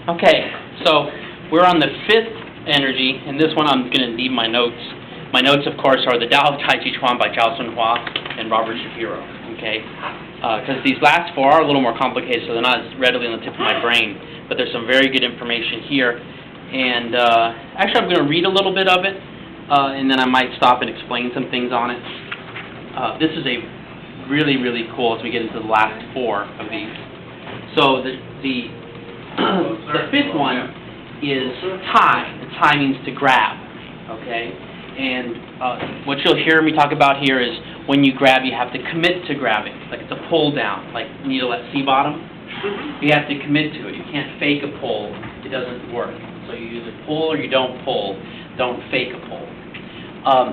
Okay, so we're on the fifth energy, and this one I'm going to need my notes. My notes, of course, are the Tao of Tai Chi Chuan by Zhao Sunhua and Robert Shapiro, okay? Because these last four are a little more complicated, so they're not as readily on the tip of my brain, but there's some very good information here. And actually, I'm going to read a little bit of it, and then I might stop and explain some things on it. This is a really, really cool as we get into the last four of these. So the fifth one is Tai. And Tai means to grab, okay? And what you'll hear me talk about here is when you grab, you have to commit to grabbing. Like it's a pull down, like needle at sea bottom. You have to commit to it. You can't fake a pull. It doesn't work. So you either pull or you don't pull. Don't fake a pull.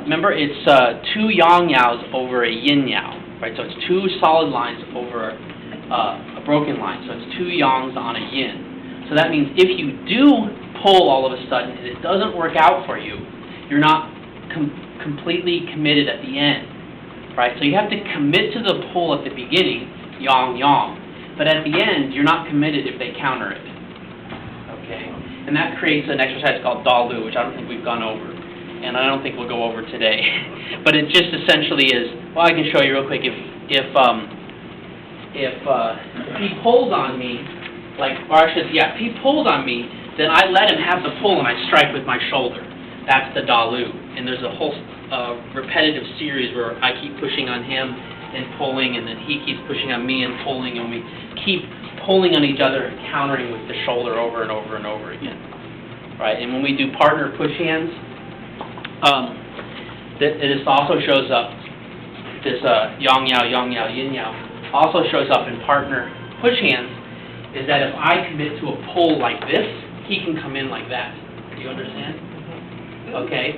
Remember, it's two yang yaos over a yin yao, right? So it's two solid lines over a broken line. So it's two yangs on a yin. So that means if you do pull all of a sudden and it doesn't work out for you, you're not completely committed at the end, right? So you have to commit to the pull at the beginning, yang yang, but at the end you're not committed if they counter it, okay? And that creates an exercise called Dalu, which I don't think we've gone over, and I don't think we'll go over today. But it just essentially is, well, I can show you real quick. If he pulls on me, if he pulls on me, then I let him have the pull and I strike with my shoulder. That's the Dalu. And there's a whole repetitive series where I keep pushing on him and pulling, and then he keeps pushing on me and pulling, and we keep pulling on each other and countering with the shoulder over and over and over again. Right? And when we do partner push hands, it also shows up, this yang yao, yin yao, also shows up in partner push hands, is that if I commit to a pull like this, he can come in like that. Do you understand? Okay.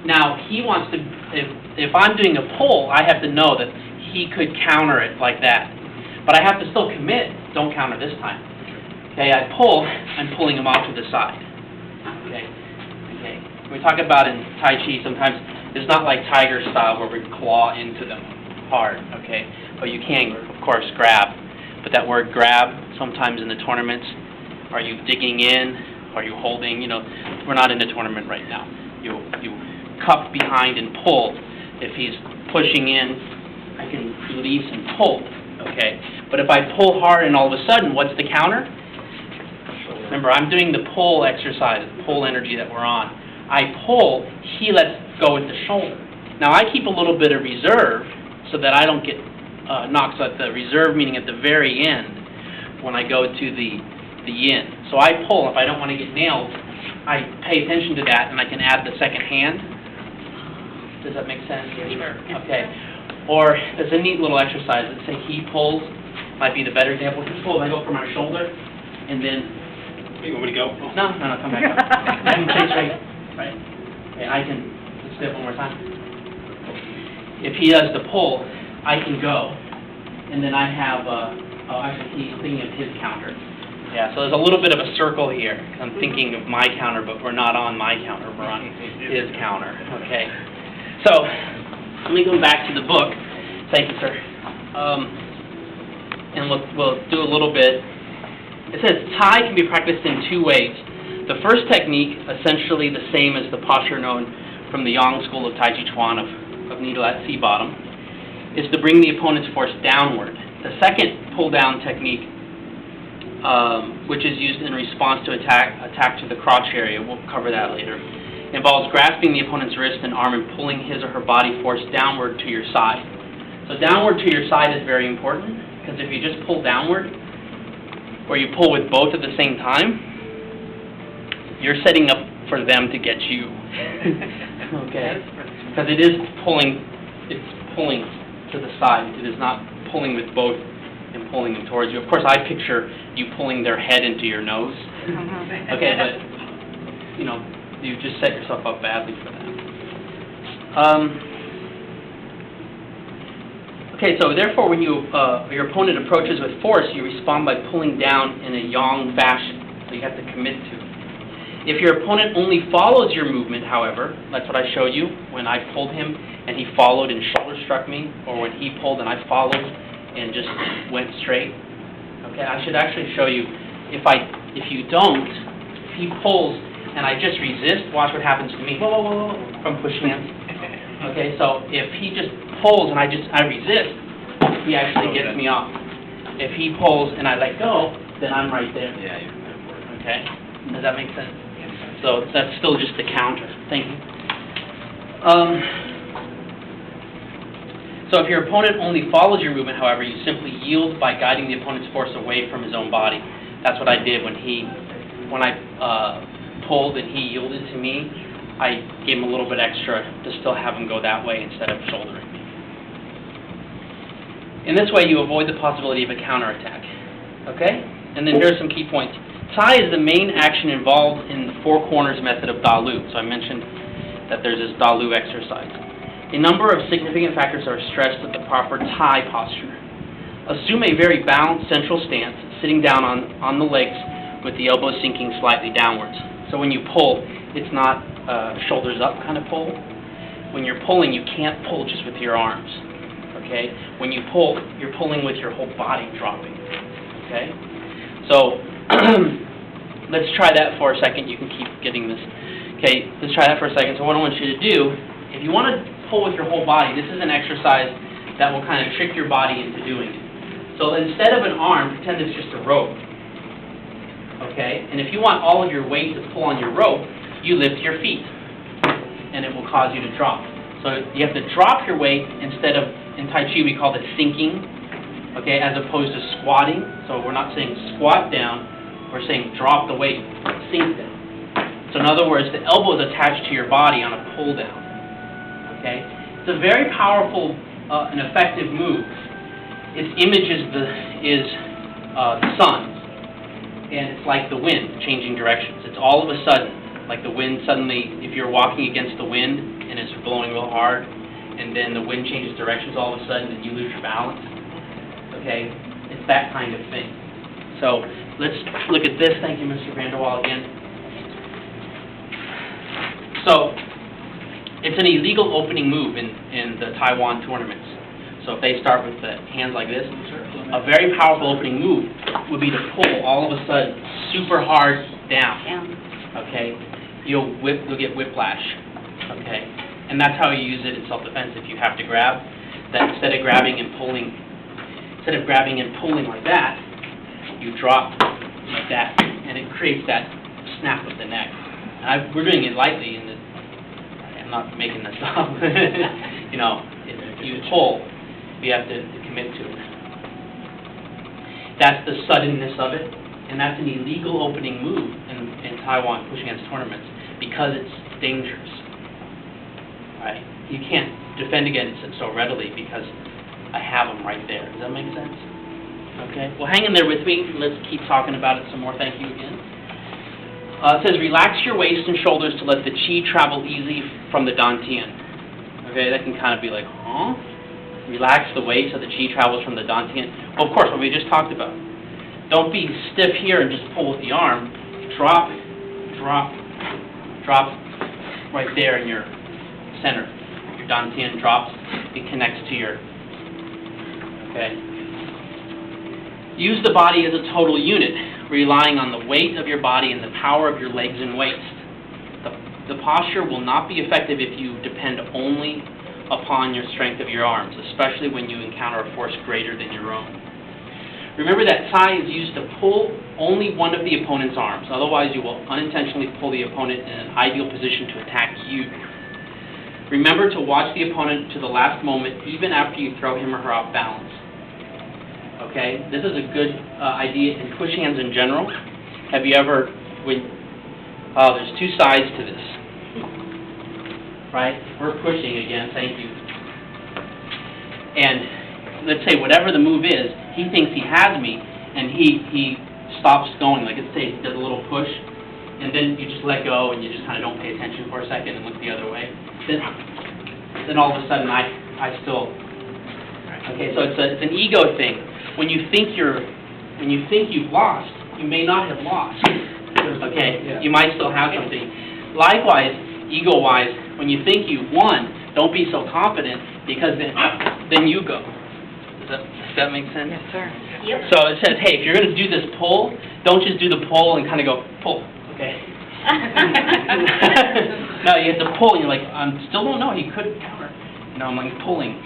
Now, he wants to, if I'm doing a pull, I have to know that he could counter it like that. But I have to still commit, don't counter this time. Okay, I pull, I'm pulling him off to the side. Okay. When we talk about in Tai Chi, sometimes it's not like tiger style where we claw into them hard, okay? But you can, of course, grab. But that word grab, sometimes in the tournaments, are you digging in? Are you holding? You know, we're not in the tournament right now. You cup behind and pull. If he's pushing in, I can release and pull, okay? But if I pull hard and all of a sudden, what's the counter? Remember, I'm doing the pull exercise, the pull energy that we're on. I pull, he lets go with the shoulder. Now, I keep a little bit of reserve so that I don't get knocked. So at the reserve, meaning at the very end, when I go to the yin. So I pull. If I don't want to get nailed, I pay attention to that, and I can add the second hand. Does that make sense? Sure. Okay. Or there's a neat little exercise. Let's say he pulls, might be the better example. He pulls, I go for my shoulder, and then... You want me to go? No, come back up. I can stay straight. Right. Okay, let's do it one more time. If he does the pull, I can go, and then I have, actually he's thinking of his counter. Yeah, so there's a little bit of a circle here. I'm thinking of my counter, but we're not on my counter, we're on his counter, okay? So, let me go back to the book. Thank you, sir. And we'll do a little bit. It says, Tai can be practiced in two ways. The first technique, essentially the same as the posture known from the Yang school of Tai Chi Chuan of needle at sea bottom, is to bring the opponent's force downward. The second pull-down technique, which is used in response to attack to the crotch area, we'll cover that later, involves grasping the opponent's wrist and arm and pulling his or her body force downward to your side. So downward to your side is very important, because if you just pull downward, or you pull with both at the same time, you're setting up for them to get you. Okay? Because it is pulling, it's pulling to the side. It is not pulling with both and pulling them towards you. Of course, I picture you pulling their head into your nose. Okay, but, you know, you just set yourself up badly for that. Okay, so therefore when your opponent approaches with force, you respond by pulling down in a yang fashion. So you have to commit to it. If your opponent only follows your movement, however, that's what I showed you when I pulled him and he followed and shoulder struck me, or when he pulled and I followed and just went straight. Okay, I should actually show you if you don't, if he pulls and I just resist, watch what happens to me. Whoa, whoa, whoa, whoa, from push hands. Okay, so if he just pulls and I resist, he actually gets me off. If he pulls and I let go, then I'm right there. Yeah. Okay, does that make sense? So that's still just the counter. Thank you. So if your opponent only follows your movement, however, you simply yield by guiding the opponent's force away from his own body. That's what I did when I pulled and he yielded to me. I gave him a little bit extra to still have him go that way instead of shouldering me. In this way, you avoid the possibility of a counterattack. Okay? And then here's some key points. Tai is the main action involved in the four corners method of Dalu. So I mentioned that there's this Dalu exercise. A number of significant factors are stressed at the proper Tai posture. Assume a very balanced central stance, sitting down on the legs with the elbows sinking slightly downwards. So when you pull, it's not shoulders up kind of pull. When you're pulling, you can't pull just with your arms. Okay? When you pull, you're pulling with your whole body dropping. Okay? So let's try that for a second. You can keep getting this. Okay, let's try that for a second. So what I want you to do, if you want to pull with your whole body, this is an exercise that will kind of trick your body into doing it. So instead of an arm, pretend it's just a rope. Okay? And if you want all of your weight to pull on your rope, you lift your feet, and it will cause you to drop. So you have to drop your weight instead of, in Tai Chi we call it sinking, okay, as opposed to squatting. So we're not saying squat down, we're saying drop the weight, sink down. So in other words, the elbow is attached to your body on a pull down. Okay? It's a very powerful and effective move. Its image is the sun, and it's like the wind changing directions. It's all of a sudden, like the wind suddenly, if you're walking against the wind and it's blowing real hard, and then the wind changes directions all of a sudden and you lose your balance. Okay? It's that kind of thing. So let's look at this. Thank you, Mr. Vanderwall, again. So it's an illegal opening move in the Taiwan tournaments. So if they start with the hands like this, a very powerful opening move would be to pull all of a sudden super hard down. Okay, you'll get whiplash. Okay, and that's how you use it in self-defense. If you have to grab, that instead of grabbing and pulling like that, you drop like that, and it creates that snap of the neck. We're doing it lightly, and I'm not making this up. You know, if you pull, you have to commit to it. That's the suddenness of it, and that's an illegal opening move in Taiwan push hands tournaments because it's dangerous. Right? You can't defend against it so readily because I have them right there. Does that make sense? Okay. Well, hang in there with me. Let's keep talking about it some more. Thank you again. It says, relax your waist and shoulders to let the chi travel easily from the dantian. Okay, that can kind of be like, huh? Relax the waist so the chi travels from the dantian. Well, of course, what we just talked about. Don't be stiff here and just pull with the arm. Drop, drop, drop right there in your center. Your dantian drops. It connects to your, okay. Use the body as a total unit, relying on the weight of your body and the power of your legs and waist. The posture will not be effective if you depend only upon your strength of your arms, especially when you encounter a force greater than your own. Remember that Tai is used to pull only one of the opponent's arms. Otherwise, you will unintentionally pull the opponent in an ideal position to attack you. Remember to watch the opponent to the last moment, even after you throw him or her off balance. Okay, this is a good idea in push hands in general. Have you ever, there's two sides to this, right? We're pushing again, thank you. And let's say whatever the move is, he thinks he has me, and he stops going. Like let's say he does a little push, and then you just let go, and you just kind of don't pay attention for a second and look the other way. Then all of a sudden I still. Okay, so it's an ego thing. When you think you've lost, you may not have lost. Okay, yeah. You might still have something. Likewise, ego-wise, when you think you've won, don't be so confident because then you go. Does that make sense? Yes, sir. Yep. So it says, hey, if you're going to do this pull, don't just do the pull and kind of go, pull, okay? No, you have to pull, and you're like, I still don't know, he could counter. No, I'm like pulling.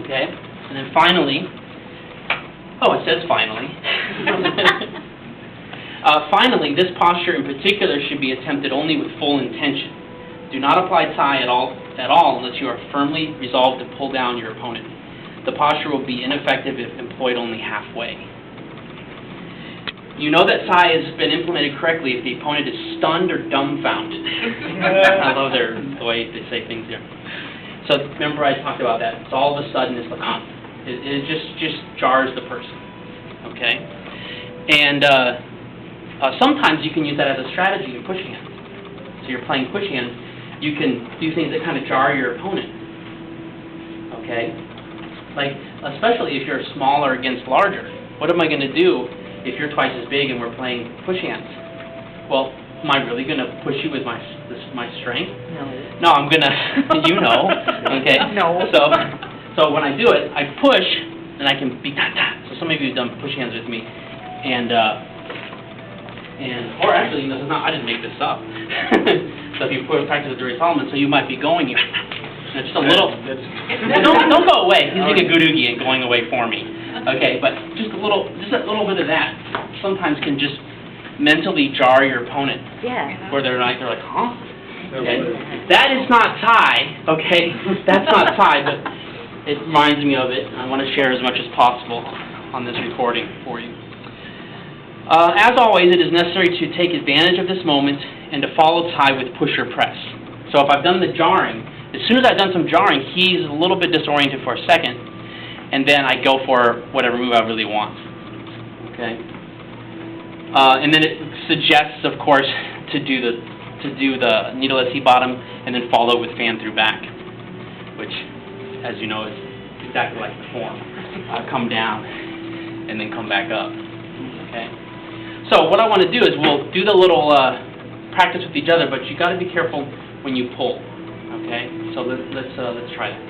Okay? And then finally, oh, it says finally. Finally, this posture in particular should be attempted only with full intention. Do not apply Cai at all unless you are firmly resolved to pull down your opponent. The posture will be ineffective if employed only halfway. You know that Cai has been implemented correctly if the opponent is stunned or dumbfounded. I love the way they say things here. So remember I talked about that. So all of a sudden it's like, it just jars the person. Okay? And sometimes you can use that as a strategy in push hands. So you're playing push hands, you can do things that kind of jar your opponent. Okay? Like, especially if you're smaller against larger. What am I going to do if you're twice as big and we're playing push hands? Well, am I really going to push you with my strength? No. No, I'm going to, you know, okay? No. So when I do it, I push, and I can be ta-ta. So some of you have done push hands with me, or actually, you know, I didn't make this up. So if you practice with Dory Solomon, so you might be going, just a little, don't go away. He's like a gudugi and going away for me. Okay, but just a little bit of that sometimes can just mentally jar your opponent. Yeah. Where they're like, huh? Okay. That is not Cai, okay? That's not Cai, but it reminds me of it, and I want to share as much as possible on this recording for you. As always, it is necessary to take advantage of this moment and to follow Cai with push or press. So if I've done the jarring, as soon as I've done some jarring, he's a little bit disoriented for a second, and then I go for whatever move I really want. Okay? And then it suggests, of course, to do the needle at C bottom and then follow with fan through back, which, as you know, is exactly like the form. Come down and then come back up. Okay? So what I want to do is we'll do the little practice with each other, but you got to be careful when you pull. Okay? So let's try that.